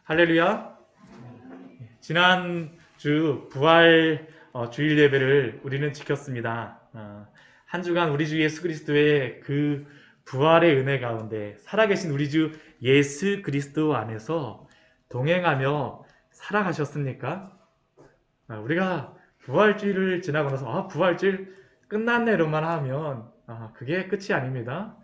할렐루야. 지난 주 부활 주일 예배를 우리는 지켰습니다. 한 주간 우리 주 예수 그리스도의 그 부활의 은혜 가운데 살아계신 우리 주 예수 그리스도 안에서 동행하며 살아가셨습니까? 우리가 부활주일을 지나고 나서 부활주일 끝났네로만 하면 그게 끝이 아닙니다.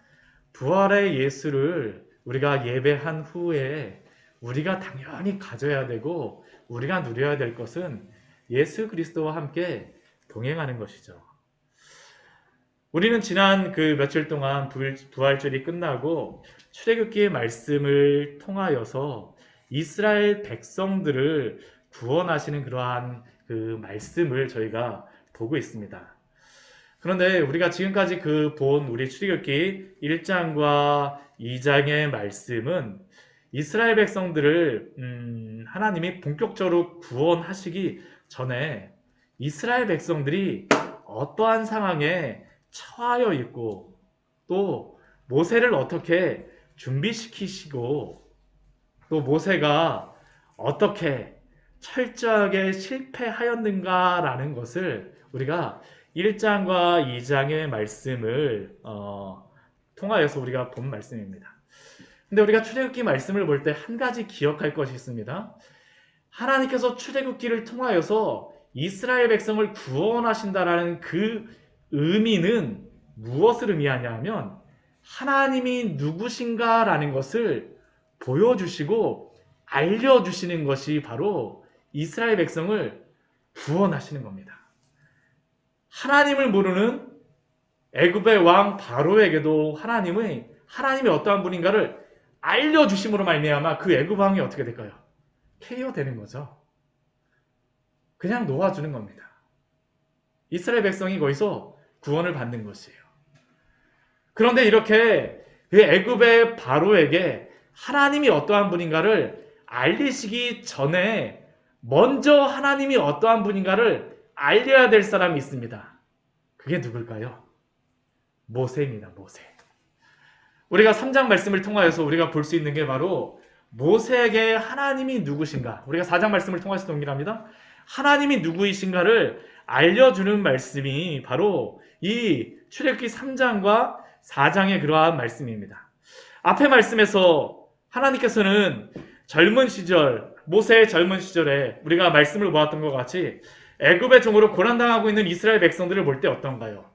부활의 예수를 우리가 예배한 후에 우리가 당연히 가져야 되고 우리가 누려야 될 것은 예수 그리스도와 함께 동행하는 것이죠. 우리는 지난 그 며칠 동안 부활절이 끝나고 출애굽기의 말씀을 통하여서 이스라엘 백성들을 구원하시는 그러한 그 말씀을 저희가 보고 있습니다. 그런데 우리가 지금까지 본 우리 출애굽기 1장과 2장의 말씀은 이스라엘 백성들을 하나님이 본격적으로 구원하시기 전에 이스라엘 백성들이 어떠한 상황에 처하여 있고 또 모세를 어떻게 준비시키시고 또 모세가 어떻게 철저하게 실패하였는가라는 것을 우리가 1장과 2장의 말씀을 통하여서 우리가 본 말씀입니다. 근데 우리가 출애굽기 말씀을 볼 때 한 가지 기억할 것이 있습니다. 하나님께서 출애굽기를 통하여서 이스라엘 백성을 구원하신다라는 그 의미는 무엇을 의미하냐 하면 하나님이 누구신가라는 것을 보여주시고 알려주시는 것이 바로 이스라엘 백성을 구원하시는 겁니다. 하나님을 모르는 애굽의 왕 바로에게도 하나님이 어떠한 분인가를 알려주심으로 말미암아 그 애굽 왕이 어떻게 될까요? KO 되는 거죠. 그냥 놓아주는 겁니다. 이스라엘 백성이 거기서 구원을 받는 것이에요. 그런데 이렇게 그 애굽의 바로에게 하나님이 어떠한 분인가를 알리시기 전에 먼저 하나님이 어떠한 분인가를 알려야 될 사람이 있습니다. 그게 누굴까요? 모세입니다. 모세. 우리가 3장 말씀을 통하여서 우리가 볼 수 있는 게 바로 모세에게 하나님이 누구신가. 우리가 4장 말씀을 통해서 동일합니다. 하나님이 누구이신가를 알려주는 말씀이 바로 이 출애굽기 3장과 4장의 그러한 말씀입니다. 앞의 말씀에서 하나님께서는 젊은 시절, 모세의 젊은 시절에 우리가 말씀을 보았던 것 같이 애굽의 종으로 고난당하고 있는 이스라엘 백성들을 볼 때 어떤가요?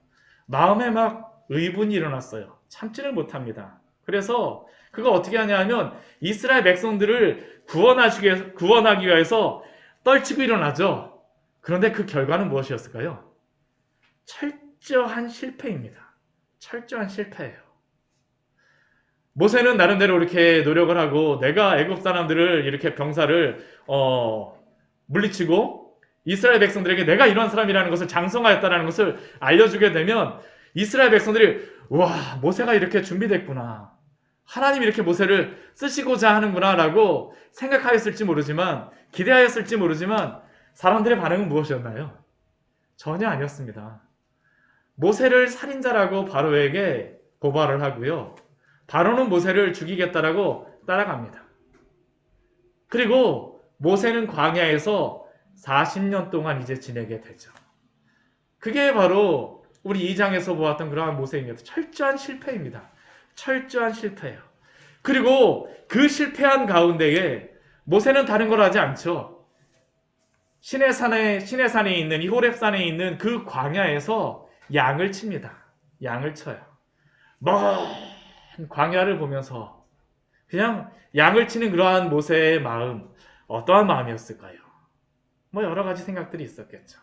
마음에 막 의분이 일어났어요. 참지를 못합니다. 그래서 그거 어떻게 하냐 하면 이스라엘 백성들을 구원하기 위해서 떨치고 일어나죠. 그런데 그 결과는 무엇이었을까요? 철저한 실패입니다. 철저한 실패예요. 모세는 나름대로 이렇게 노력을 하고 내가 애굽 사람들을 이렇게 병사를 물리치고 이스라엘 백성들에게 내가 이런 사람이라는 것을 장성하였다는 것을 알려주게 되면 이스라엘 백성들이 와, 모세가 이렇게 준비됐구나. 하나님이 이렇게 모세를 쓰시고자 하는구나 라고 생각하였을지 모르지만 기대하였을지 모르지만 사람들의 반응은 무엇이었나요? 전혀 아니었습니다. 모세를 살인자라고 바로에게 고발을 하고요. 바로는 모세를 죽이겠다라고 따라갑니다. 그리고 모세는 광야에서 40년 동안 이제 지내게 되죠. 그게 바로 우리 2장에서 보았던 그러한 모세입니다. 철저한 실패입니다. 철저한 실패예요. 그리고 그 실패한 가운데에 모세는 다른 걸 하지 않죠. 시내산에 있는 이 호렙산에 있는 그 광야에서 양을 칩니다. 양을 쳐요. 먼 광야를 보면서 그냥 양을 치는 그러한 모세의 마음, 어떠한 마음이었을까요? 여러 가지 생각들이 있었겠죠.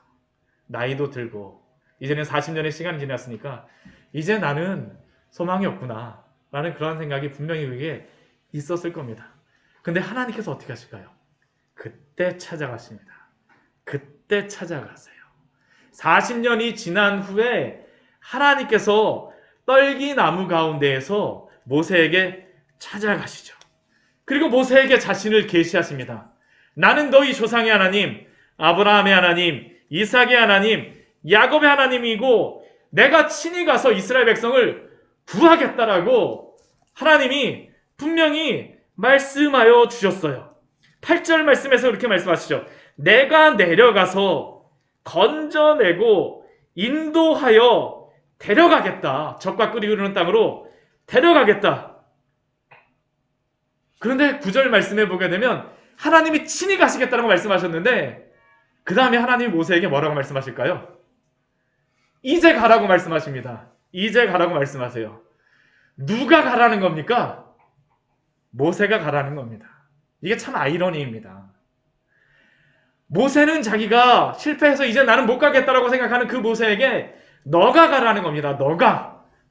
나이도 들고 이제는 40년의 시간이 지났으니까 이제 나는 소망이 없구나 라는 그러한 생각이 분명히 그게 있었을 겁니다. 근데 하나님께서 어떻게 하실까요? 그때 찾아가십니다. 그때 찾아가세요. 40년이 지난 후에 하나님께서 떨기나무 가운데에서 모세에게 찾아가시죠. 그리고 모세에게 자신을 계시하십니다. 나는 너희 조상의 하나님, 아브라함의 하나님, 이삭의 하나님, 야곱의 하나님이고 내가 친히 가서 이스라엘 백성을 구하겠다라고 하나님이 분명히 말씀하여 주셨어요. 8절 말씀에서 이렇게 말씀하시죠. 내가 내려가서 건져내고 인도하여 데려가겠다. 적과 꿀이 흐르는 땅으로 데려가겠다. 그런데 9절 말씀해 보게 되면 하나님이 친히 가시겠다고 말씀하셨는데 그 다음에 하나님이 모세에게 뭐라고 말씀하실까요? 이제 가라고 말씀하십니다. 이제 가라고 말씀하세요. 누가 가라는 겁니까? 모세가 가라는 겁니다. 이게 참 아이러니입니다. 모세는 자기가 실패해서 이제 나는 못 가겠다라고 생각하는 그 모세에게 너가 가라는 겁니다.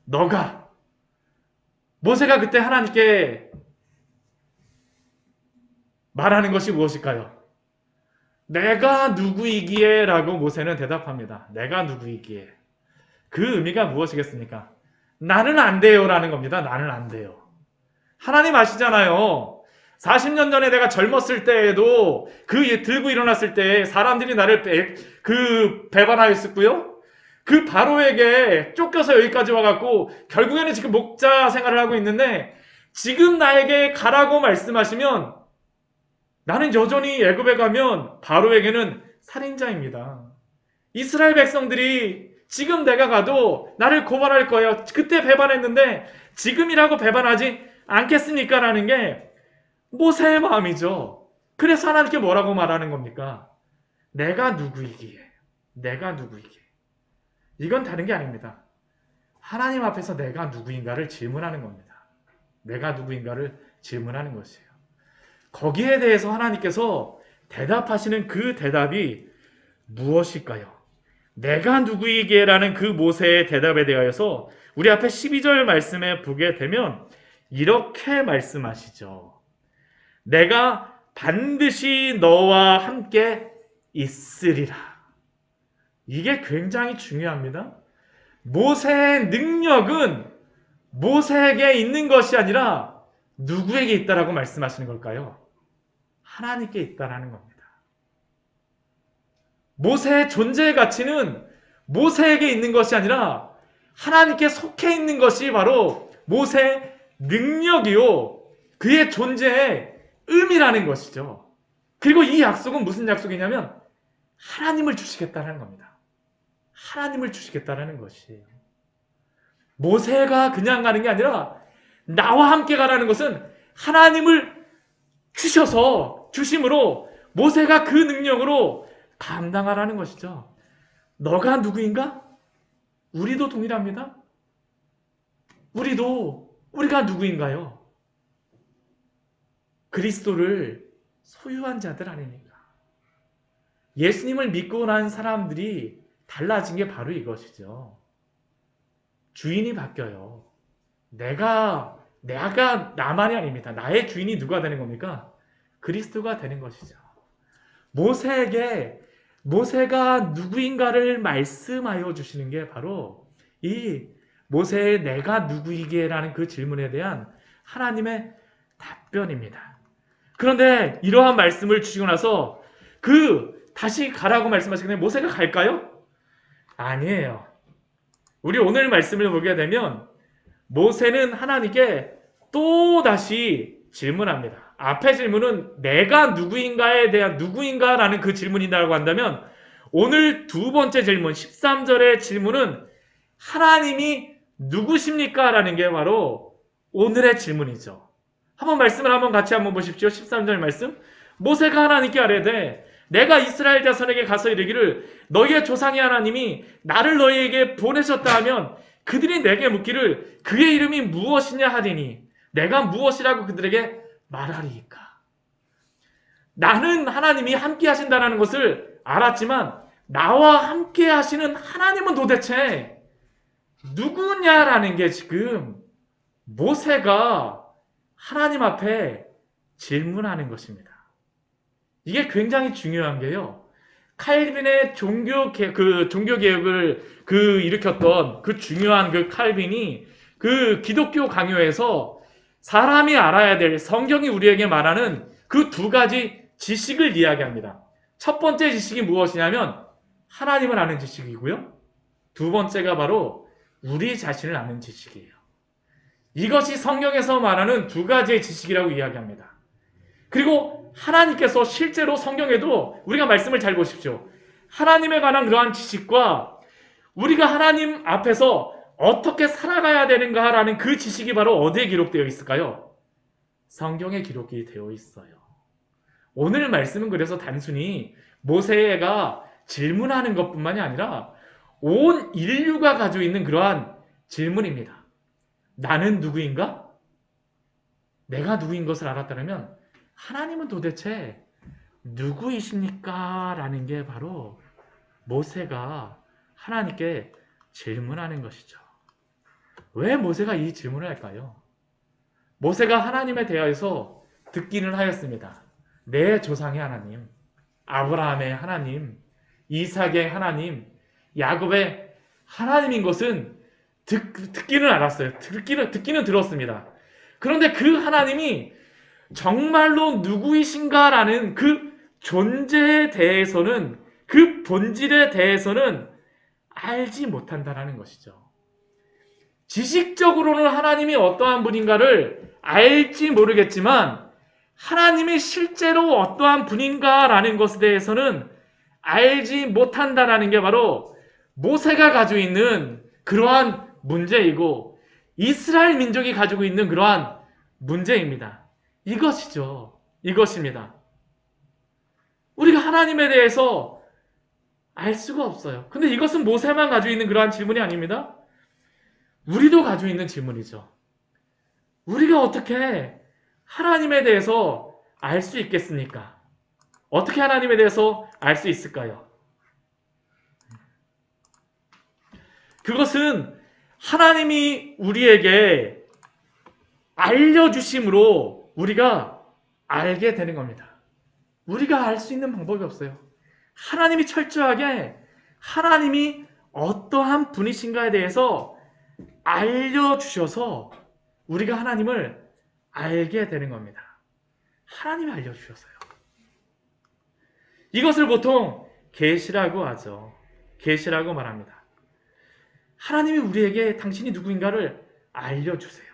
너가. 모세가 그때 하나님께 말하는 것이 무엇일까요? 내가 누구이기에? 라고 모세는 대답합니다. 내가 누구이기에? 그 의미가 무엇이겠습니까? 나는 안 돼요 라는 겁니다. 나는 안 돼요. 하나님 아시잖아요. 40년 전에 내가 젊었을 때에도 그 들고 일어났을 때 사람들이 나를 배반하였었고요. 그 바로에게 쫓겨서 여기까지 와갖고 결국에는 지금 목자 생활을 하고 있는데 지금 나에게 가라고 말씀하시면 나는 여전히 애굽에 가면 바로에게는 살인자입니다. 이스라엘 백성들이 지금 내가 가도 나를 고발할 거예요. 그때 배반했는데 지금이라고 배반하지 않겠습니까? 라는 게 모세의 마음이죠. 그래서 하나님께 뭐라고 말하는 겁니까? 내가 누구이기에? 이건 다른 게 아닙니다. 하나님 앞에서 내가 누구인가를 질문하는 겁니다. 내가 누구인가를 질문하는 것이에요. 거기에 대해서 하나님께서 대답하시는 그 대답이 무엇일까요? 내가 누구이기에? 라는 그 모세의 대답에 대하여서 우리 앞에 12절 말씀에 보게 되면 이렇게 말씀하시죠. 내가 반드시 너와 함께 있으리라. 이게 굉장히 중요합니다. 모세의 능력은 모세에게 있는 것이 아니라 누구에게 있다라고 말씀하시는 걸까요? 하나님께 있다라는 겁니다. 모세의 존재의 가치는 모세에게 있는 것이 아니라 하나님께 속해 있는 것이 바로 모세의 능력이요, 그의 존재의 의미라는 것이죠. 그리고 이 약속은 무슨 약속이냐면 하나님을 주시겠다는 겁니다. 하나님을 주시겠다는 것이에요. 모세가 그냥 가는 게 아니라 나와 함께 가라는 것은 하나님을 주심으로 모세가 그 능력으로 감당하라는 것이죠. 너가 누구인가? 우리도 동일합니다. 우리가 누구인가요? 그리스도를 소유한 자들 아닙니까? 예수님을 믿고 난 사람들이 달라진 게 바로 이것이죠. 주인이 바뀌어요. 내가 나만이 아닙니다. 나의 주인이 누가 되는 겁니까? 그리스도가 되는 것이죠. 모세가 누구인가를 말씀하여 주시는 게 바로 이 모세의 내가 누구이게라는 그 질문에 대한 하나님의 답변입니다. 그런데 이러한 말씀을 주시고 나서 다시 가라고 말씀하시는데 모세가 갈까요? 아니에요. 우리 오늘 말씀을 보게 되면 모세는 하나님께 또 다시 질문합니다. 앞의 질문은 내가 누구인가에 대한 누구인가라는 그 질문이라고 한다면 오늘 두 번째 질문 13절의 질문은 하나님이 누구십니까? 라는 게 바로 오늘의 질문이죠. 말씀을 같이 보십시오. 13절 말씀. 모세가 하나님께 아뢰되 내가 이스라엘 자손에게 가서 이르기를 너희의 조상의 하나님이 나를 너희에게 보내셨다 하면 그들이 내게 묻기를 그의 이름이 무엇이냐 하리니 내가 무엇이라고 그들에게 말하리이까. 나는 하나님이 함께 하신다는 것을 알았지만 나와 함께 하시는 하나님은 도대체 누구냐라는 게 지금 모세가 하나님 앞에 질문하는 것입니다. 이게 굉장히 중요한 게요. 칼빈의 종교개혁을 일으켰던 그 중요한 그 칼빈이 그 기독교 강요에서 사람이 알아야 될 성경이 우리에게 말하는 그 두 가지 지식을 이야기합니다. 첫 번째 지식이 무엇이냐면 하나님을 아는 지식이고요. 두 번째가 바로 우리 자신을 아는 지식이에요. 이것이 성경에서 말하는 두 가지의 지식이라고 이야기합니다. 그리고 하나님께서 실제로 성경에도 우리가 말씀을 잘 보십시오. 하나님에 관한 그러한 지식과 우리가 하나님 앞에서 어떻게 살아가야 되는가라는 그 지식이 바로 어디에 기록되어 있을까요? 성경에 기록이 되어 있어요. 오늘 말씀은 그래서 단순히 모세가 질문하는 것뿐만이 아니라 온 인류가 가지고 있는 그러한 질문입니다. 나는 누구인가? 내가 누구인 것을 알았다면 하나님은 도대체 누구이십니까? 라는 게 바로 모세가 하나님께 질문하는 것이죠. 왜 모세가 이 질문을 할까요? 모세가 하나님에 대하여서 듣기는 하였습니다. 내 조상의 하나님, 아브라함의 하나님, 이삭의 하나님, 야곱의 하나님인 것은 듣기는 알았어요. 듣기는 들었습니다. 그런데 그 하나님이 정말로 누구이신가라는 그 존재에 대해서는, 그 본질에 대해서는 알지 못한다는 것이죠. 지식적으로는 하나님이 어떠한 분인가를 알지 모르겠지만 하나님이 실제로 어떠한 분인가라는 것에 대해서는 알지 못한다는 게 바로 모세가 가지고 있는 그러한 문제이고 이스라엘 민족이 가지고 있는 그러한 문제입니다. 이것이죠. 이것입니다. 우리가 하나님에 대해서 알 수가 없어요. 근데 이것은 모세만 가지고 있는 그러한 질문이 아닙니다. 우리도 가지고 있는 질문이죠. 우리가 어떻게 하나님에 대해서 알 수 있겠습니까? 어떻게 하나님에 대해서 알 수 있을까요? 그것은 하나님이 우리에게 알려주심으로 우리가 알게 되는 겁니다. 우리가 알 수 있는 방법이 없어요. 하나님이 철저하게 하나님이 어떠한 분이신가에 대해서 알려주셔서 우리가 하나님을 알게 되는 겁니다. 하나님이 알려주셔서요. 이것을 보통 계시라고 하죠. 계시라고 말합니다. 하나님이 우리에게 당신이 누구인가를 알려주세요.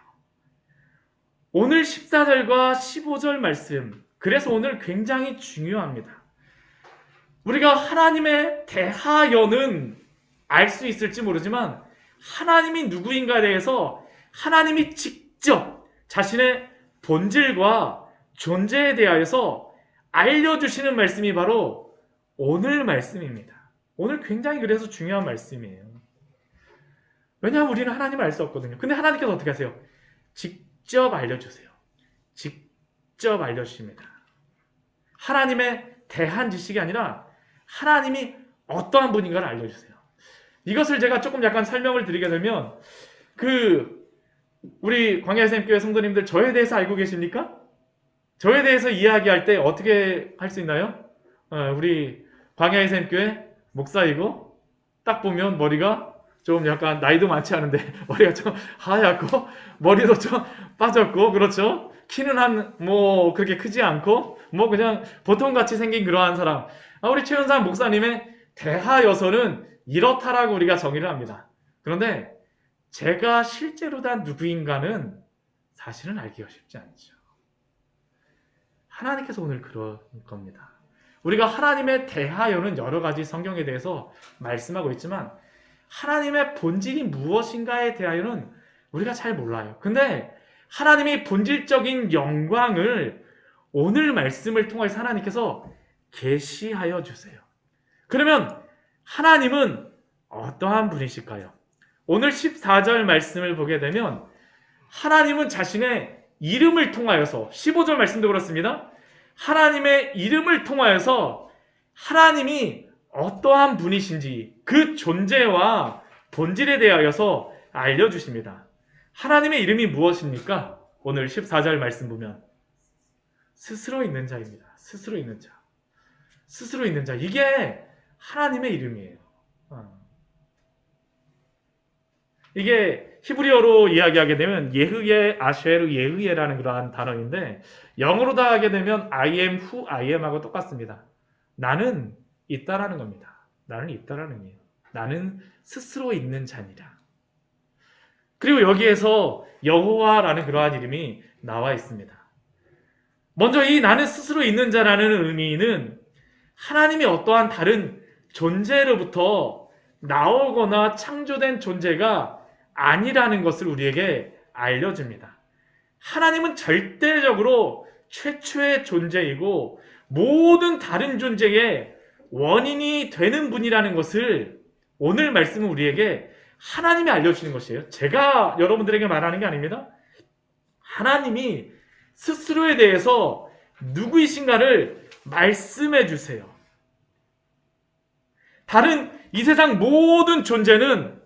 오늘 14절과 15절 말씀, 그래서 오늘 굉장히 중요합니다. 우리가 하나님에 대하여는 알 수 있을지 모르지만 하나님이 누구인가에 대해서 하나님이 직접 자신의 본질과 존재에 대하여서 알려주시는 말씀이 바로 오늘 말씀입니다. 오늘 굉장히 그래서 중요한 말씀이에요. 왜냐하면 우리는 하나님을 알 수 없거든요. 근데 하나님께서 어떻게 하세요? 직접 알려주세요. 직접 알려주십니다. 하나님에 대한 지식이 아니라 하나님이 어떠한 분인가를 알려주세요. 이것을 제가 조금 약간 설명을 드리게 되면 우리 광야샘교회 성도님들 저에 대해서 알고 계십니까? 저에 대해서 이야기할 때 어떻게 할 수 있나요? 우리 광야샘교회 목사이고 딱 보면 머리가 좀 약간 나이도 많지 않은데 머리가 좀 하얗고 머리도 좀 빠졌고 그렇죠? 키는 그렇게 크지 않고 그냥 보통같이 생긴 그러한 사람. 우리 최은상 목사님의 대하여서는 이렇다라고 우리가 정의를 합니다. 그런데 제가 실제로 다 누구인가는 사실은 알기가 쉽지 않죠. 하나님께서 오늘 그런 겁니다. 우리가 하나님에 대하여는 여러 가지 성경에 대해서 말씀하고 있지만 하나님의 본질이 무엇인가에 대하여는 우리가 잘 몰라요. 근데 하나님의 본질적인 영광을 오늘 말씀을 통해서 하나님께서 계시하여 주세요. 그러면 하나님은 어떠한 분이실까요? 오늘 14절 말씀을 보게 되면 하나님은 자신의 이름을 통하여서 15절 말씀도 그렇습니다. 하나님의 이름을 통하여서 하나님이 어떠한 분이신지 그 존재와 본질에 대하여서 알려주십니다. 하나님의 이름이 무엇입니까? 오늘 14절 말씀 보면 스스로 있는 자입니다. 스스로 있는 자. 스스로 있는 자. 이게 하나님의 이름이에요. 이게 히브리어로 이야기하게 되면 예흐예, 아쉐르, 예흐예라는 그러한 단어인데 영어로 다 하게 되면 I am who I am 하고 똑같습니다. 나는 있다라는 겁니다. 나는 있다라는 거예요. 나는 스스로 있는 자니라. 그리고 여기에서 여호와라는 그러한 이름이 나와 있습니다. 먼저 이 나는 스스로 있는 자라는 의미는 하나님이 어떠한 다른 존재로부터 나오거나 창조된 존재가 아니라는 것을 우리에게 알려줍니다. 하나님은 절대적으로 최초의 존재이고 모든 다른 존재의 원인이 되는 분이라는 것을 오늘 말씀은 우리에게 하나님이 알려주시는 것이에요. 제가 여러분들에게 말하는 게 아닙니다. 하나님이 스스로에 대해서 누구이신가를 말씀해 주세요. 다른 이 세상 모든 존재는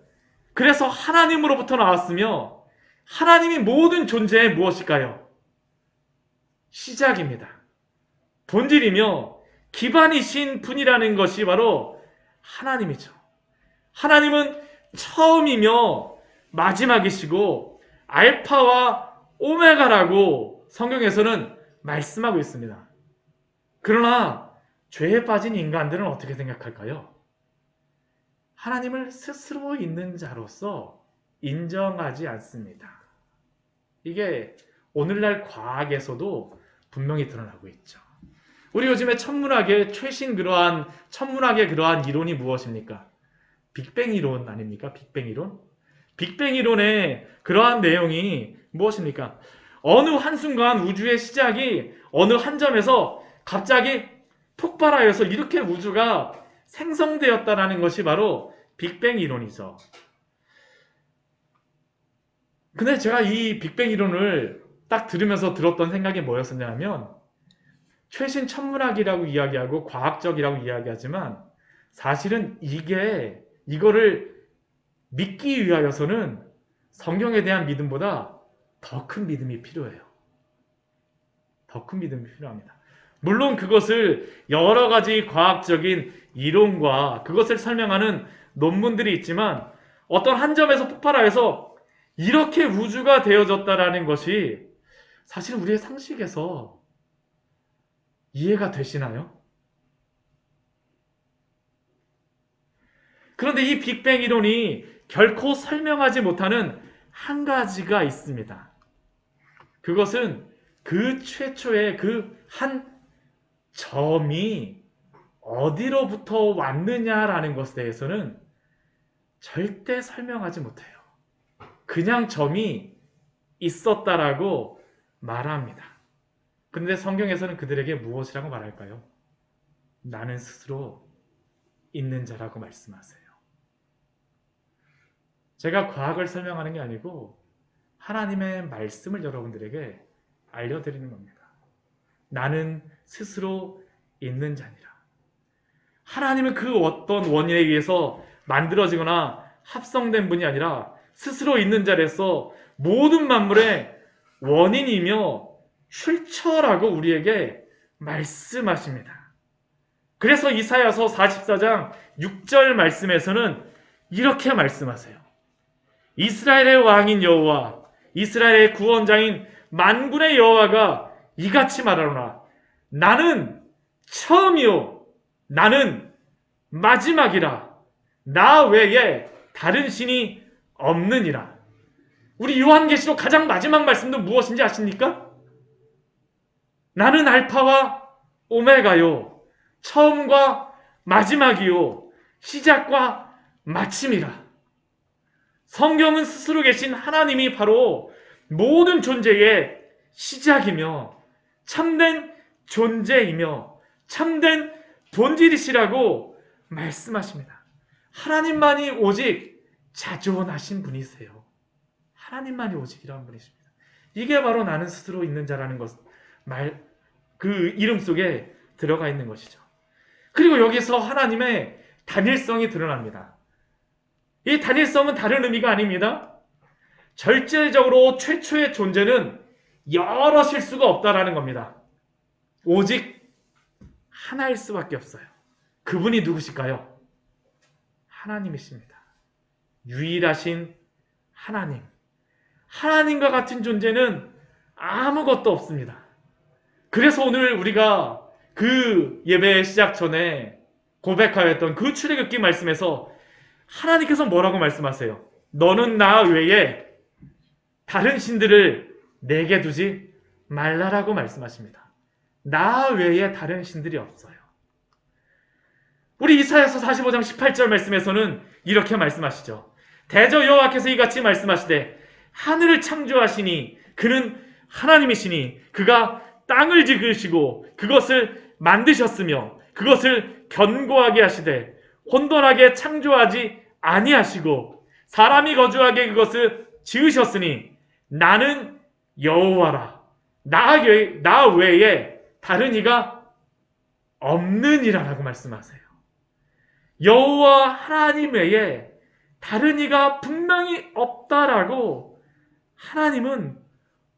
그래서 하나님으로부터 나왔으며 하나님이 모든 존재의 무엇일까요? 시작입니다. 본질이며 기반이신 분이라는 것이 바로 하나님이죠. 하나님은 처음이며 마지막이시고 알파와 오메가라고 성경에서는 말씀하고 있습니다. 그러나 죄에 빠진 인간들은 어떻게 생각할까요? 하나님을 스스로 있는 자로서 인정하지 않습니다. 이게 오늘날 과학에서도 분명히 드러나고 있죠. 우리 요즘에 천문학의 최신 그러한 천문학의 그러한 이론이 무엇입니까? 빅뱅 이론 아닙니까? 빅뱅 이론? 빅뱅 이론의 그러한 내용이 무엇입니까? 어느 한순간 우주의 시작이 어느 한 점에서 갑자기 폭발하여서 이렇게 우주가 생성되었다라는 것이 바로 빅뱅 이론이죠. 근데 제가 이 빅뱅 이론을 딱 들으면서 들었던 생각이 뭐였었냐면 최신 천문학이라고 이야기하고 과학적이라고 이야기하지만 사실은 이거를 믿기 위하여서는 성경에 대한 믿음보다 더 큰 믿음이 필요해요. 더 큰 믿음이 필요합니다. 물론 그것을 여러 가지 과학적인 이론과 그것을 설명하는 논문들이 있지만 어떤 한 점에서 폭발하여서 이렇게 우주가 되어졌다라는 것이 사실 우리의 상식에서 이해가 되시나요? 그런데 이 빅뱅 이론이 결코 설명하지 못하는 한 가지가 있습니다. 그것은 그 최초의 그 한 점이 어디로부터 왔느냐라는 것에 대해서는 절대 설명하지 못해요. 그냥 점이 있었다라고 말합니다. 그런데 성경에서는 그들에게 무엇이라고 말할까요? 나는 스스로 있는 자라고 말씀하세요. 제가 과학을 설명하는 게 아니고 하나님의 말씀을 여러분들에게 알려드리는 겁니다. 나는 스스로 있는 자니라. 하나님은 그 어떤 원인에 의해서 만들어지거나 합성된 분이 아니라 스스로 있는 자리에서 모든 만물의 원인이며 출처라고 우리에게 말씀하십니다. 그래서 이사야서 44장 6절 말씀에서는 이렇게 말씀하세요. 이스라엘의 왕인 여호와, 이스라엘의 구원자인 만군의 여호와가 이같이 말하노라. 나는 처음이요 나는 마지막이라. 나 외에 다른 신이 없느니라. 우리 요한계시록 가장 마지막 말씀도 무엇인지 아십니까? 나는 알파와 오메가요, 처음과 마지막이요, 시작과 마침이라. 성경은 스스로 계신 하나님이 바로 모든 존재의 시작이며 참된 존재이며 참된 본질이시라고 말씀하십니다. 하나님만이 오직 자존하신 분이세요. 하나님만이 오직 이러한 분이십니다. 이게 바로 나는 스스로 있는 자라는 것, 그 이름 속에 들어가 있는 것이죠. 그리고 여기서 하나님의 단일성이 드러납니다. 이 단일성은 다른 의미가 아닙니다. 절대적으로 최초의 존재는 여럿일 수가 없다라는 겁니다. 오직 하나일 수밖에 없어요. 그분이 누구실까요? 하나님이십니다. 유일하신 하나님. 하나님과 같은 존재는 아무것도 없습니다. 그래서 오늘 우리가 그 예배 시작 전에 고백하였던 그 출애굽기 말씀에서 하나님께서 뭐라고 말씀하세요? 너는 나 외에 다른 신들을 내게 두지 말라라고 말씀하십니다. 나 외에 다른 신들이 없어요. 우리 이사야서 45장 18절 말씀에서는 이렇게 말씀하시죠. 대저 여호와께서 이같이 말씀하시되 하늘을 창조하시니 그는 하나님이시니 그가 땅을 지으시고 그것을 만드셨으며 그것을 견고하게 하시되 혼돈하게 창조하지 아니하시고 사람이 거주하게 그것을 지으셨으니 나는 여호와라. 나 외에 다른 이가 없느니라라고 말씀하세요. 여호와 하나님 외에 다른 이가 분명히 없다라고 하나님은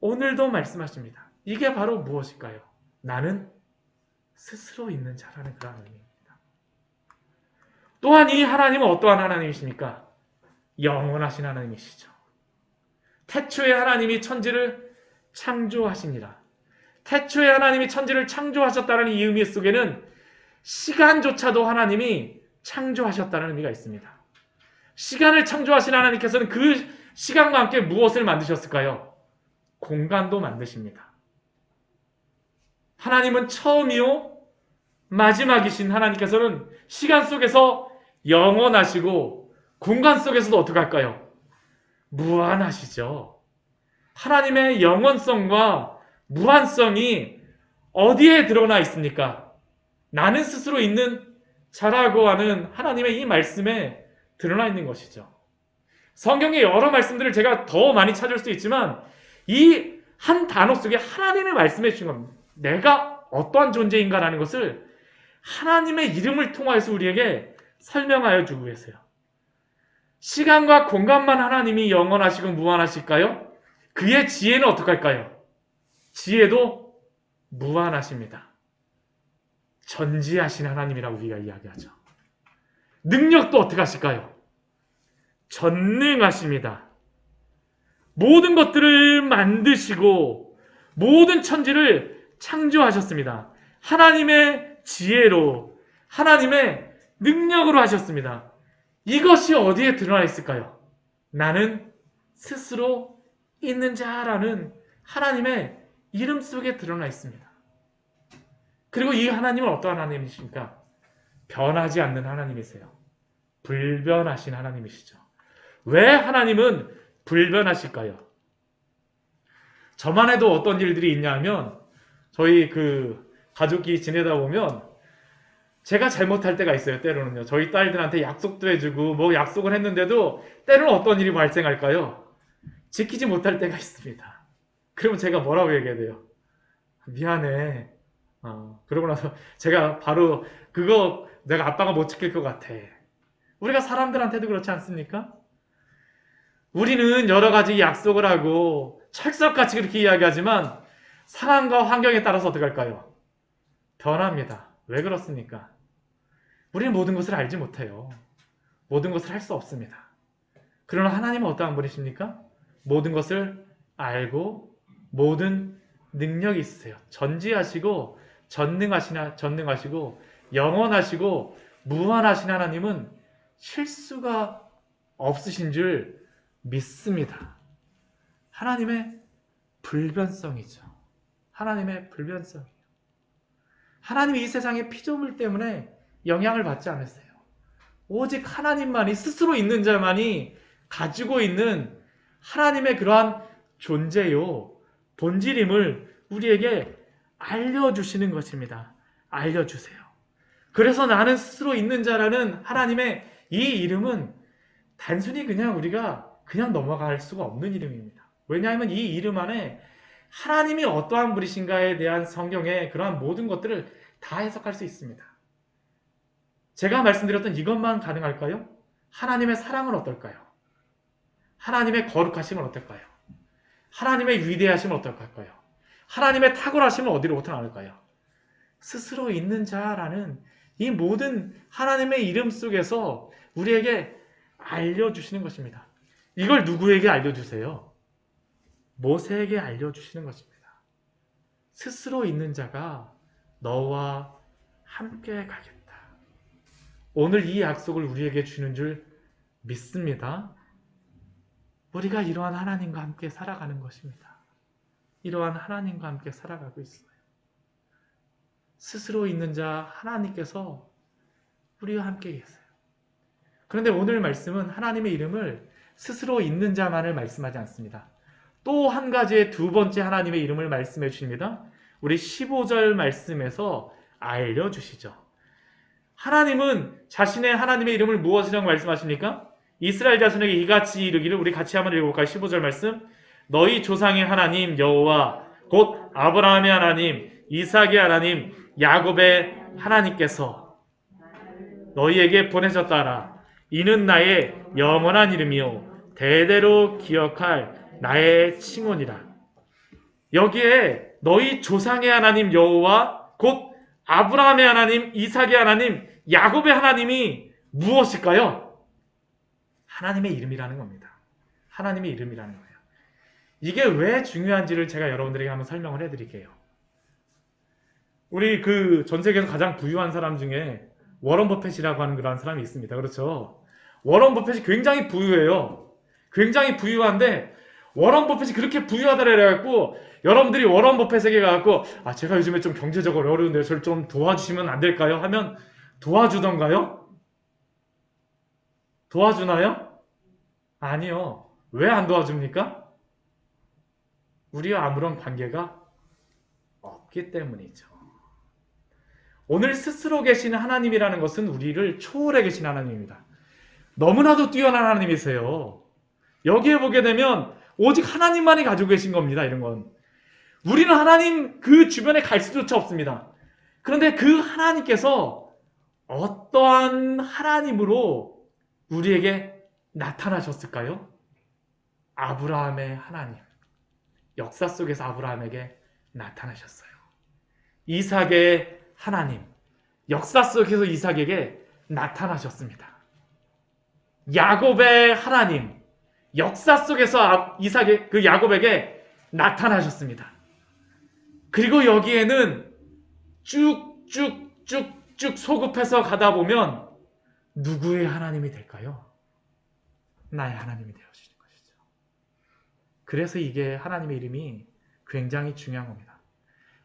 오늘도 말씀하십니다. 이게 바로 무엇일까요? 나는 스스로 있는 자라는 그런 의미입니다. 또한 이 하나님은 어떠한 하나님이십니까? 영원하신 하나님이시죠. 태초에 하나님이 천지를 창조하시니라. 태초에 하나님이 천지를 창조하셨다는 이 의미 속에는 시간조차도 하나님이 창조하셨다는 의미가 있습니다. 시간을 창조하신 하나님께서는 그 시간과 함께 무엇을 만드셨을까요? 공간도 만드십니다. 하나님은 처음이요 마지막이신 하나님께서는 시간 속에서 영원하시고 공간 속에서도 어떻게 할까요? 무한하시죠. 하나님의 영원성과 무한성이 어디에 드러나 있습니까? 나는 스스로 있는 자라고 하는 하나님의 이 말씀에 드러나 있는 것이죠. 성경의 여러 말씀들을 제가 더 많이 찾을 수 있지만 이 한 단어 속에 하나님의 말씀해 주신 겁니다. 내가 어떠한 존재인가라는 것을 하나님의 이름을 통하여서 우리에게 설명하여 주고 계세요. 시간과 공간만 하나님이 영원하시고 무한하실까요? 그의 지혜는 어떡할까요? 지혜도 무한하십니다. 전지하신 하나님이라고 우리가 이야기하죠. 능력도 어떻게 하실까요? 전능하십니다. 모든 것들을 만드시고 모든 천지를 창조하셨습니다. 하나님의 지혜로 하나님의 능력으로 하셨습니다. 이것이 어디에 드러나 있을까요? 나는 스스로 있는 자라는 하나님의 이름 속에 드러나 있습니다. 그리고 이 하나님은 어떠한 하나님이십니까? 변하지 않는 하나님이세요. 불변하신 하나님이시죠. 왜 하나님은 불변하실까요? 저만 해도 어떤 일들이 있냐 하면 저희 가족이 지내다 보면 제가 잘못할 때가 있어요. 때로는요. 저희 딸들한테 약속도 해주고 뭐 약속을 했는데도 때로는 어떤 일이 발생할까요? 지키지 못할 때가 있습니다. 그러면 제가 뭐라고 얘기해야 돼요? 미안해. 그러고 나서 제가 바로 그거 내가 아빠가 못 지킬 것 같아. 우리가 사람들한테도 그렇지 않습니까? 우리는 여러 가지 약속을 하고 철석같이 그렇게 이야기하지만 상황과 환경에 따라서 어떻게 할까요? 변합니다. 왜 그렇습니까? 우리는 모든 것을 알지 못해요. 모든 것을 할 수 없습니다. 그러나 하나님은 어떠한 분이십니까? 모든 것을 알고 모든 능력이 있으세요. 전지하시고 전능하시고 영원하시고 무한하신 하나님은 실수가 없으신 줄 믿습니다. 하나님의 불변성이죠. 하나님의 불변성이에요. 하나님이 이 세상의 피조물 때문에 영향을 받지 않으세요. 오직 하나님만이 스스로 있는 자만이 가지고 있는 하나님의 그러한 존재요, 본질임을 우리에게 알려주시는 것입니다. 알려주세요. 그래서 나는 스스로 있는 자라는 하나님의 이 이름은 단순히 그냥 우리가 그냥 넘어갈 수가 없는 이름입니다. 왜냐하면 이 이름 안에 하나님이 어떠한 분이신가에 대한 성경의 그러한 모든 것들을 다 해석할 수 있습니다. 제가 말씀드렸던 이것만 가능할까요? 하나님의 사랑은 어떨까요? 하나님의 거룩하심은 어떨까요? 하나님의 위대하심은 어떨까요? 하나님의 탁월하심은 어디로부터 나올까요? 스스로 있는 자라는 이 모든 하나님의 이름 속에서 우리에게 알려주시는 것입니다. 이걸 누구에게 알려주세요? 모세에게 알려주시는 것입니다. 스스로 있는 자가 너와 함께 가겠다. 오늘 이 약속을 우리에게 주는 줄 믿습니다. 우리가 이러한 하나님과 함께 살아가는 것입니다. 이러한 하나님과 함께 살아가고 있어요. 스스로 있는 자 하나님께서 우리와 함께 계세요. 그런데 오늘 말씀은 하나님의 이름을 스스로 있는 자만을 말씀하지 않습니다. 또 한 가지의 두 번째 하나님의 이름을 말씀해 주십니다. 우리 15절 말씀에서 알려주시죠. 하나님은 자신의 하나님의 이름을 무엇이라고 말씀하십니까? 이스라엘 자손에게 이같이 이르기를, 우리 같이 한번 읽어볼까요? 15절 말씀. 너희 조상의 하나님 여호와 곧 아브라함의 하나님, 이삭의 하나님, 야곱의 하나님께서 너희에게 보내셨다라. 이는 나의 영원한 이름이요 대대로 기억할 나의 칭언이라. 여기에 너희 조상의 하나님 여호와 곧 아브라함의 하나님, 이삭의 하나님, 야곱의 하나님이 무엇일까요? 하나님의 이름이라는 겁니다. 하나님의 이름이라는 거예요. 이게 왜 중요한지를 제가 여러분들에게 한번 설명을 해드릴게요. 우리 그 전 세계에서 가장 부유한 사람 중에 워런 버핏이라고 하는 그런 사람이 있습니다. 그렇죠? 워런 버핏이 굉장히 부유해요. 굉장히 부유한데 워런 버핏이 그렇게 부유하다 그래갖고 여러분들이 워런 버핏에게 가갖고 제가 요즘에 좀 경제적으로 어려운데 저를 좀 도와주시면 안 될까요? 하면 도와주던가요? 도와주나요? 아니요. 왜 안 도와줍니까? 우리와 아무런 관계가 없기 때문이죠. 오늘 스스로 계신 하나님이라는 것은 우리를 초월해 계신 하나님입니다. 너무나도 뛰어난 하나님이세요. 여기에 보게 되면 오직 하나님만이 가지고 계신 겁니다. 이런 건. 우리는 하나님 그 주변에 갈 수조차 없습니다. 그런데 그 하나님께서 어떠한 하나님으로 우리에게 나타나셨을까요? 아브라함의 하나님. 역사 속에서 아브라함에게 나타나셨어요. 이삭의 하나님. 역사 속에서 이삭에게 나타나셨습니다. 야곱의 하나님. 역사 속에서 그 야곱에게 나타나셨습니다. 그리고 여기에는 쭉쭉쭉쭉 소급해서 가다 보면 누구의 하나님이 될까요? 나의 하나님이 되어주시는 것이죠. 그래서 이게 하나님의 이름이 굉장히 중요한 겁니다.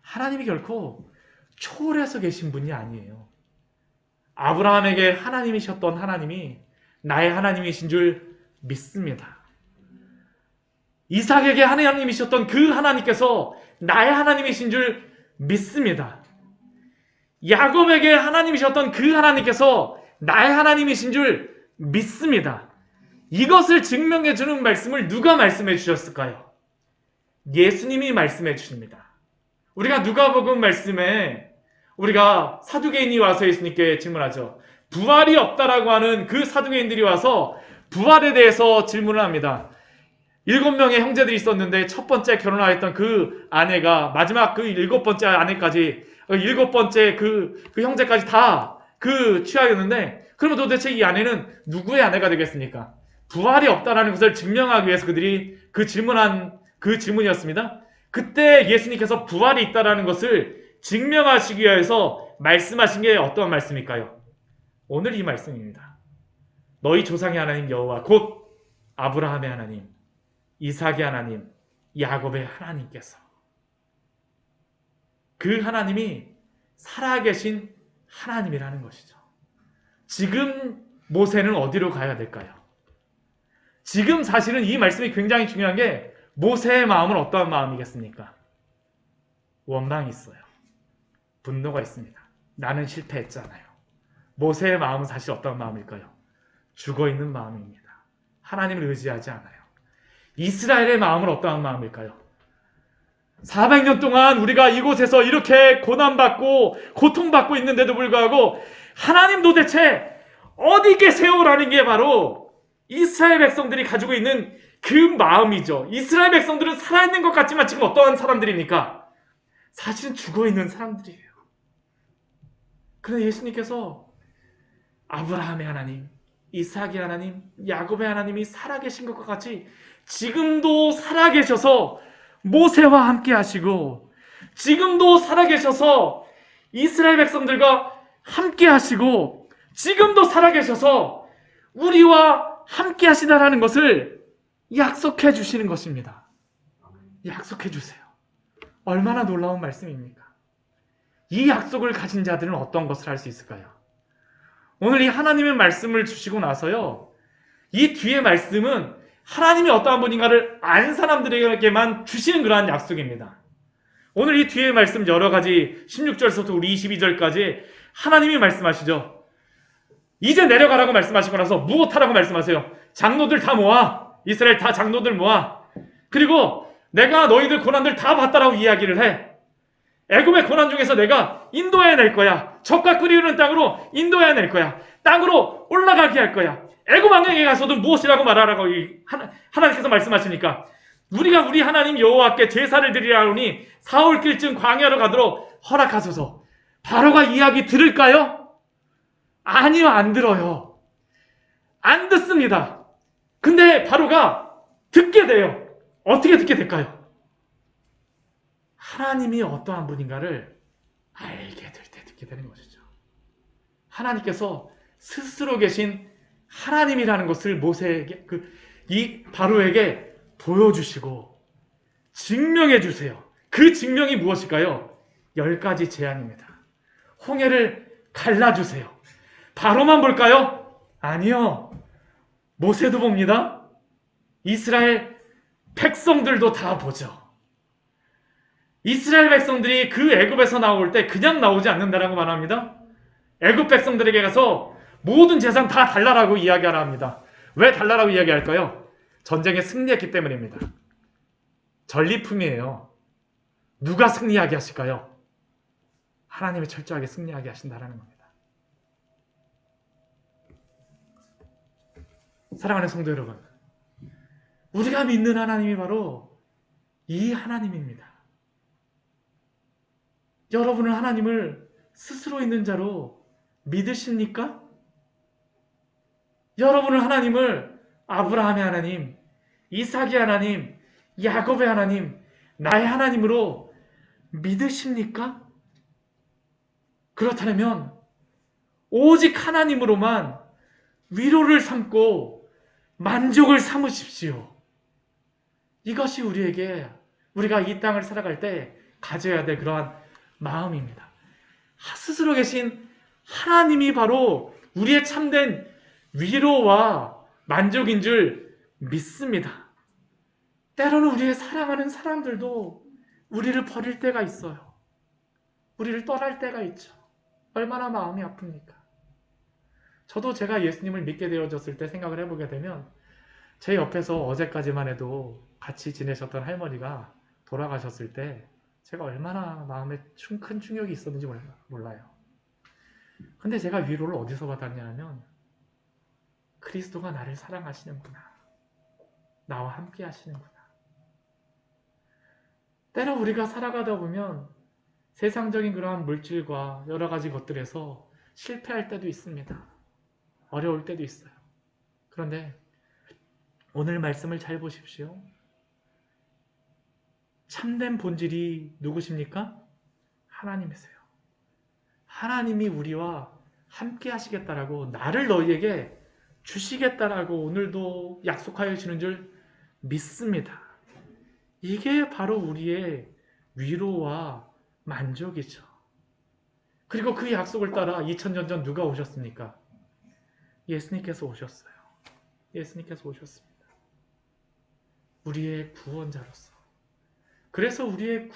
하나님이 결코 초월해서 계신 분이 아니에요. 아브라함에게 하나님이셨던 하나님이 나의 하나님이신 줄 믿습니다. 이삭에게 하나님이셨던 그 하나님께서 나의 하나님이신 줄 믿습니다. 야곱에게 하나님이셨던 그 하나님께서 나의 하나님이신 줄 믿습니다. 이것을 증명해 주는 말씀을 누가 말씀해 주셨을까요? 예수님이 말씀해 주십니다. 우리가 누가복음 말씀에 우리가 사두개인이 와서 예수님께 질문하죠. 부활이 없다라고 하는 그 사두개인들이 와서 부활에 대해서 질문을 합니다. 7명의 형제들이 있었는데 첫 번째 결혼하였던 그 아내가 마지막 그 7번째 아내까지 7번째 그 형제까지 다 취하였는데, 그러면 도대체 이 아내는 누구의 아내가 되겠습니까? 부활이 없다라는 것을 증명하기 위해서 그들이 질문한 그 질문이었습니다. 그때 예수님께서 부활이 있다라는 것을 증명하시기 위해서 말씀하신 게 어떤 말씀일까요? 오늘 이 말씀입니다. 너희 조상의 하나님 여호와 곧 아브라함의 하나님, 이삭의 하나님, 야곱의 하나님께서, 그 하나님이 살아계신 하나님이라는 것이죠. 지금 모세는 어디로 가야 될까요? 지금 사실은 이 말씀이 굉장히 중요한 게, 모세의 마음은 어떠한 마음이겠습니까? 원망이 있어요. 분노가 있습니다. 나는 실패했잖아요. 모세의 마음은 사실 어떤 마음일까요? 죽어있는 마음입니다. 하나님을 의지하지 않아요. 이스라엘의 마음은 어떠한 마음일까요? 400년 동안 우리가 이곳에서 이렇게 고난받고 고통받고 있는데도 불구하고 하나님 도대체 어디 계세요라는 게 바로 이스라엘 백성들이 가지고 있는 그 마음이죠. 이스라엘 백성들은 살아있는 것 같지만 지금 어떠한 사람들입니까? 사실은 죽어있는 사람들이에요. 그런데 예수님께서 아브라함의 하나님, 이삭의 하나님, 야곱의 하나님이 살아계신 것과 같이 지금도 살아계셔서 모세와 함께 하시고, 지금도 살아계셔서 이스라엘 백성들과 함께 하시고, 지금도 살아계셔서 우리와 함께 하시다라는 것을 약속해 주시는 것입니다. 약속해 주세요. 얼마나 놀라운 말씀입니까? 이 약속을 가진 자들은 어떤 것을 할 수 있을까요? 오늘 이 하나님의 말씀을 주시고 나서요, 이 뒤에 말씀은 하나님이 어떠한 분인가를 안 사람들에게만 주시는 그러한 약속입니다. 오늘 이 뒤에 말씀 여러 가지 16절부터 우리 22절까지 하나님이 말씀하시죠. 이제 내려가라고 말씀하시고 나서 무엇하라고 말씀하세요? 장로들 다 모아. 이스라엘 다 장로들 모아. 그리고 내가 너희들 고난들 다 봤다라고 이야기를 해. 애굽의 고난 중에서 내가 인도해낼 거야. 적과 끓이는 땅으로 인도해낼 거야. 땅으로 올라가게 할 거야. 애굽 왕에게 가서도 무엇이라고 말하라고 하나님께서 말씀하시니까 우리가 우리 하나님 여호와께 제사를 드리라 하니 사흘길쯤 광야로 가도록 허락하소서. 바로가 이야기 들을까요? 아니요, 안 들어요. 안 듣습니다. 근데 바로가 듣게 돼요. 어떻게 듣게 될까요? 하나님이 어떠한 분인가를 알게 될 때 듣게 되는 것이죠. 하나님께서 스스로 계신 하나님이라는 것을 모세에게, 이 바로에게 보여주시고 증명해 주세요. 그 증명이 무엇일까요? 10가지 제안입니다. 홍해를 갈라주세요. 바로만 볼까요? 아니요. 모세도 봅니다. 이스라엘 백성들도 다 보죠. 이스라엘 백성들이 그 애굽에서 나올 때 그냥 나오지 않는다라고 말합니다. 애굽 백성들에게 가서 모든 재산 다 달라라고 이야기하라 합니다. 왜 달라라고 이야기할까요? 전쟁에 승리했기 때문입니다. 전리품이에요. 누가 승리하게 하실까요? 하나님이 철저하게 승리하게 하신다라는 겁니다. 사랑하는 성도 여러분, 우리가 믿는 하나님이 바로 이 하나님입니다. 여러분은 하나님을 스스로 있는 자로 믿으십니까? 여러분은 하나님을 아브라함의 하나님, 이삭의 하나님, 야곱의 하나님, 나의 하나님으로 믿으십니까? 그렇다면 오직 하나님으로만 위로를 삼고 만족을 삼으십시오. 이것이 우리가 이 땅을 살아갈 때 가져야 될 그러한 마음입니다. 스스로 계신 하나님이 바로 우리의 참된 위로와 만족인 줄 믿습니다. 때로는 우리의 사랑하는 사람들도 우리를 버릴 때가 있어요. 우리를 떠날 때가 있죠. 얼마나 마음이 아픕니까? 저도 제가 예수님을 믿게 되어졌을 때 생각을 해보게 되면 제 옆에서 어제까지만 해도 같이 지내셨던 할머니가 돌아가셨을 때 제가 얼마나 마음에 큰 충격이 있었는지 몰라요. 근데 제가 위로를 어디서 받았냐 하면 그리스도가 나를 사랑하시는구나. 나와 함께 하시는구나. 때로 우리가 살아가다 보면 세상적인 그러한 물질과 여러 가지 것들에서 실패할 때도 있습니다. 어려울 때도 있어요. 그런데 오늘 말씀을 잘 보십시오. 참된 본질이 누구십니까? 하나님이세요. 하나님이 우리와 함께 하시겠다라고 나를 너희에게 주시겠다라고 오늘도 약속하여 주시는 줄 믿습니다. 이게 바로 우리의 위로와 만족이죠. 그리고 그 약속을 따라 2000년 전 누가 오셨습니까? 예수님께서 오셨어요. 예수님께서 오셨습니다. 우리의 구원자로서. 그래서 우리의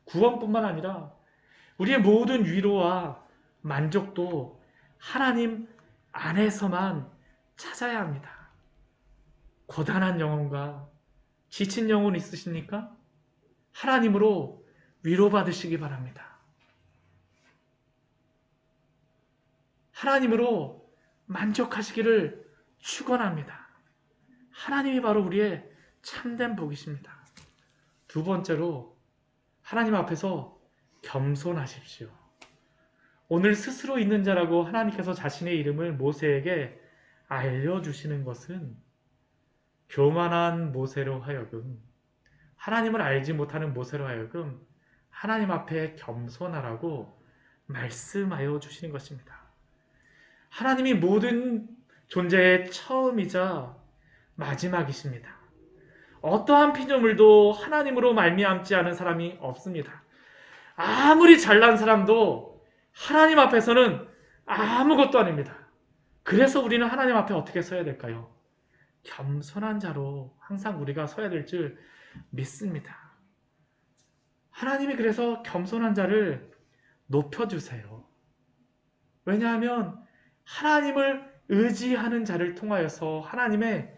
구원뿐만 아니라 우리의 모든 위로와 만족도 하나님 안에서만 찾아야 합니다. 고단한 영혼과 지친 영혼 있으십니까? 하나님으로 위로받으시기 바랍니다. 하나님으로 만족하시기를 축원합니다. 하나님이 바로 우리의 참된 복이십니다. 두 번째로 하나님 앞에서 겸손하십시오. 오늘 스스로 있는 자라고 하나님께서 자신의 이름을 모세에게 알려주시는 것은 교만한 모세로 하여금, 하나님을 알지 못하는 모세로 하여금 하나님 앞에 겸손하라고 말씀하여 주시는 것입니다. 하나님이 모든 존재의 처음이자 마지막이십니다. 어떠한 피조물도 하나님으로 말미암지 않은 사람이 없습니다. 아무리 잘난 사람도 하나님 앞에서는 아무것도 아닙니다. 그래서 우리는 하나님 앞에 어떻게 서야 될까요? 겸손한 자로 항상 우리가 서야 될 줄 믿습니다. 하나님이 그래서 겸손한 자를 높여주세요. 왜냐하면 하나님을 의지하는 자를 통하여서 하나님의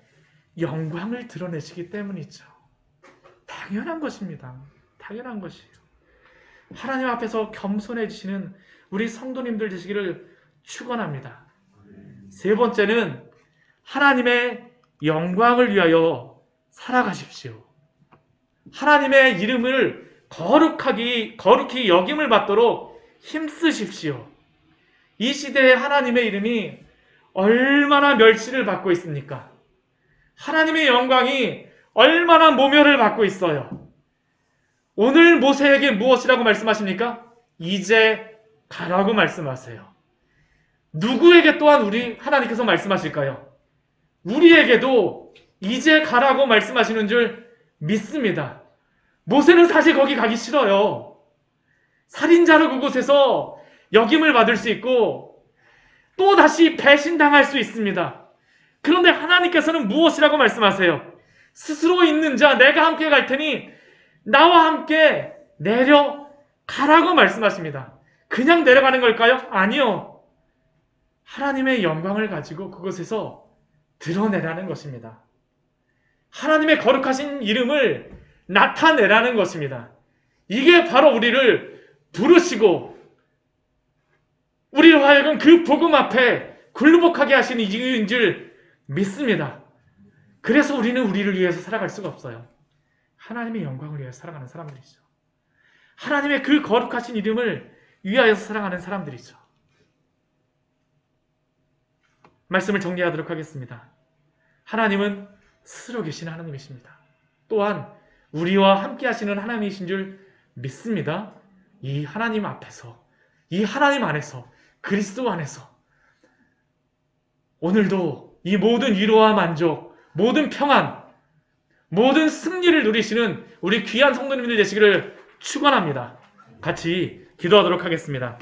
영광을 드러내시기 때문이죠. 당연한 것입니다. 당연한 것이에요. 하나님 앞에서 겸손해지시는 우리 성도님들 되시기를 축원합니다. 세 번째는 하나님의 영광을 위하여 살아가십시오. 하나님의 이름을 거룩히 여김을 받도록 힘쓰십시오. 이 시대에 하나님의 이름이 얼마나 멸시를 받고 있습니까? 하나님의 영광이 얼마나 모멸을 받고 있어요. 오늘 모세에게 무엇이라고 말씀하십니까? 이제 가라고 말씀하세요. 누구에게 또한 하나님께서 말씀하실까요? 우리에게도 이제 가라고 말씀하시는 줄 믿습니다. 모세는 사실 거기 가기 싫어요. 살인자로 그곳에서 역임을 받을 수 있고 또 다시 배신당할 수 있습니다. 그런데 하나님께서는 무엇이라고 말씀하세요? 스스로 있는 자 내가 함께 갈 테니 나와 함께 내려가라고 말씀하십니다. 그냥 내려가는 걸까요? 아니요. 하나님의 영광을 가지고 그곳에서 드러내라는 것입니다. 하나님의 거룩하신 이름을 나타내라는 것입니다. 이게 바로 우리를 부르시고 우리로 하여금 그 복음 앞에 굴복하게 하시는 이유인 줄 믿습니다. 그래서 우리는 우리를 위해서 살아갈 수가 없어요. 하나님의 영광을 위해서 살아가는 사람들이죠. 하나님의 그 거룩하신 이름을 위하여서 살아가는 사람들이죠. 말씀을 정리하도록 하겠습니다. 하나님은 스스로 계신 하나님이십니다. 또한 우리와 함께 하시는 하나님이신 줄 믿습니다. 이 하나님 앞에서, 이 하나님 안에서, 그리스도 안에서 오늘도 이 모든 위로와 만족, 모든 평안, 모든 승리를 누리시는 우리 귀한 성도님들 되시기를 축원합니다. 같이 기도하도록 하겠습니다.